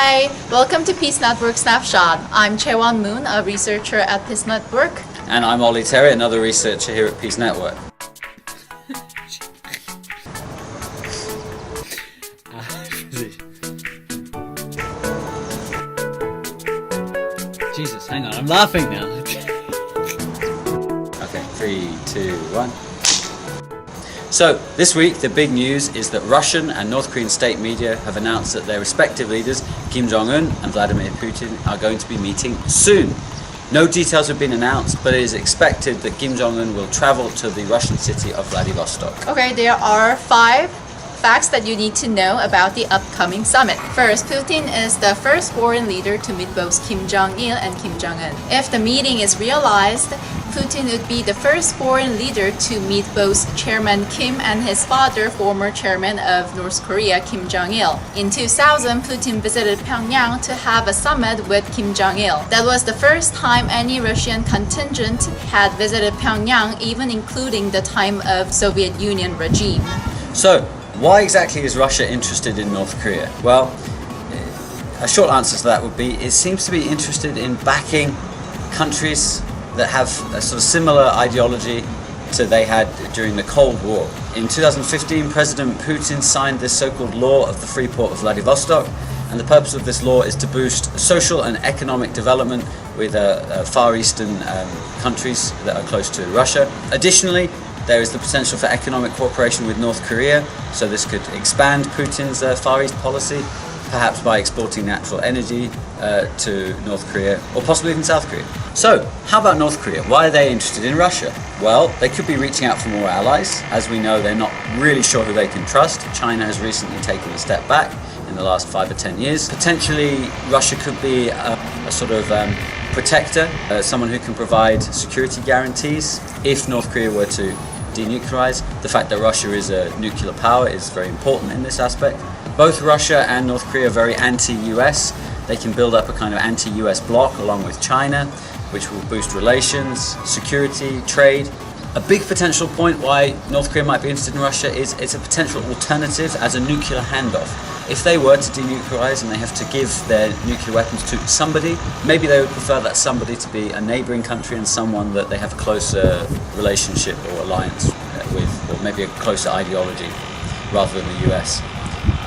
Hi, welcome to Peace Network Snapshot. I'm Chaewon Moon, a researcher at Peace Network. And I'm Ollie Terry, another researcher here at Peace Network. Jesus, hang on, I'm laughing now. Okay, 3, 2, 1. So, this week the big news is that Russian and North Korean state media have announced that their respective leaders, Kim Jong-un and Vladimir Putin, are going to be meeting soon. No details have been announced, but it is expected that Kim Jong-un will travel to the Russian city of Vladivostok. Okay, there are 5 facts that you need to know about the upcoming summit. First, Putin is the first foreign leader to meet both Kim Jong-il and Kim Jong-un. If the meeting is realized, Putin would be the first foreign leader to meet both Chairman Kim and his father, former chairman of North Korea, Kim Jong-il. In 2000, Putin visited Pyongyang to have a summit with Kim Jong-il. That was the first time any Russian contingent had visited Pyongyang, even including the time of Soviet Union regime. So, why exactly is Russia interested in North Korea? Well, a short answer to that would be it seems to be interested in backing countries that have a sort of similar ideology to they had during the Cold War. In 2015, President Putin signed this so-called Law of the Free Port of Vladivostok, and the purpose of this law is to boost social and economic development with Far Eastern countries that are close to Russia. Additionally, there is the potential for economic cooperation with North Korea, so this could expand Putin's Far East policy, perhaps by exporting natural energy to North Korea, or possibly even South Korea. So, how about North Korea? Why are they interested in Russia? Well, they could be reaching out for more allies. As we know, they're not really sure who they can trust. China has recently taken a step back in the last 5 or 10 years. Potentially, Russia could be a sort of protector, someone who can provide security guarantees if North Korea were to denuclearize. The fact that Russia is a nuclear power is very important in this aspect. Both Russia and North Korea are very anti-US. They can build up a kind of anti-US bloc along with China, which will boost relations, security, trade. A big potential point why North Korea might be interested in Russia is it's a potential alternative as a nuclear handoff. If they were to denuclearize and they have to give their nuclear weapons to somebody, maybe they would prefer that somebody to be a neighboring country and someone that they have a closer relationship or alliance with, or maybe a closer ideology rather than the US.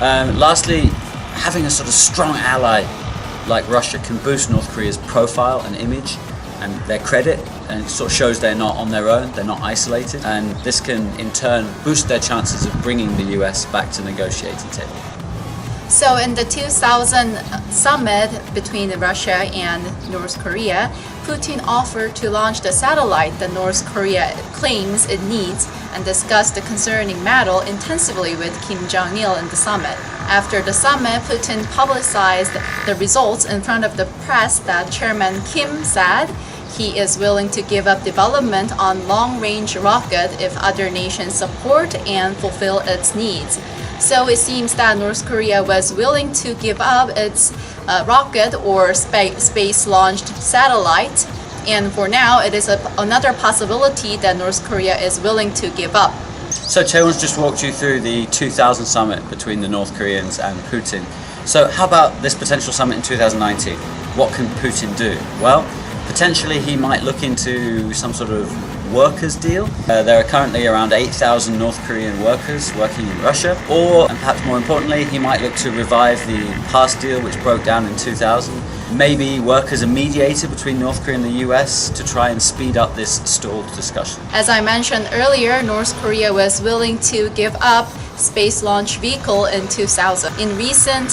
Lastly, having a sort of strong ally like Russia can boost North Korea's profile and image and their credit, and it sort of shows they're not on their own, they're not isolated, and this can in turn boost their chances of bringing the US back to the negotiating table. So in the 2000 summit between Russia and North Korea, Putin offered to launch the satellite that North Korea claims it needs and discussed the concerning matter intensively with Kim Jong-il in the summit. After the summit, Putin publicized the results in front of the press that Chairman Kim said he is willing to give up development on long-range rocket if other nations support and fulfill its needs. So it seems that North Korea was willing to give up its rocket or space-launched satellite, and for now it is another possibility that North Korea is willing to give up. So Chaewon's just walked you through the 2000 summit between the North Koreans and Putin. So how about this potential summit in 2019? What can Putin do? Well, potentially he might look into some sort of workers deal. There are currently around 8,000 North Korean workers working in Russia, or, and perhaps more importantly, he might look to revive the past deal which broke down in 2000. Maybe work as a mediator between North Korea and the US to try and speed up this stalled discussion. As I mentioned earlier, North Korea was willing to give up space launch vehicle in 2000. In recent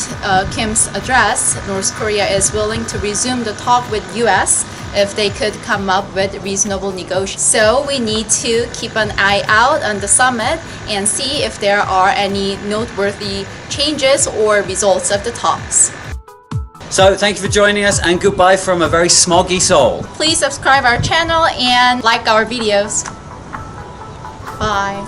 Kim's address, North Korea is willing to resume the talk with US if they could come up with reasonable negotiations. So we need to keep an eye out on the summit and see if there are any noteworthy changes or results of the talks. So thank you for joining us, and goodbye from a very smoggy Seoul. Please subscribe our channel and like our videos. Bye.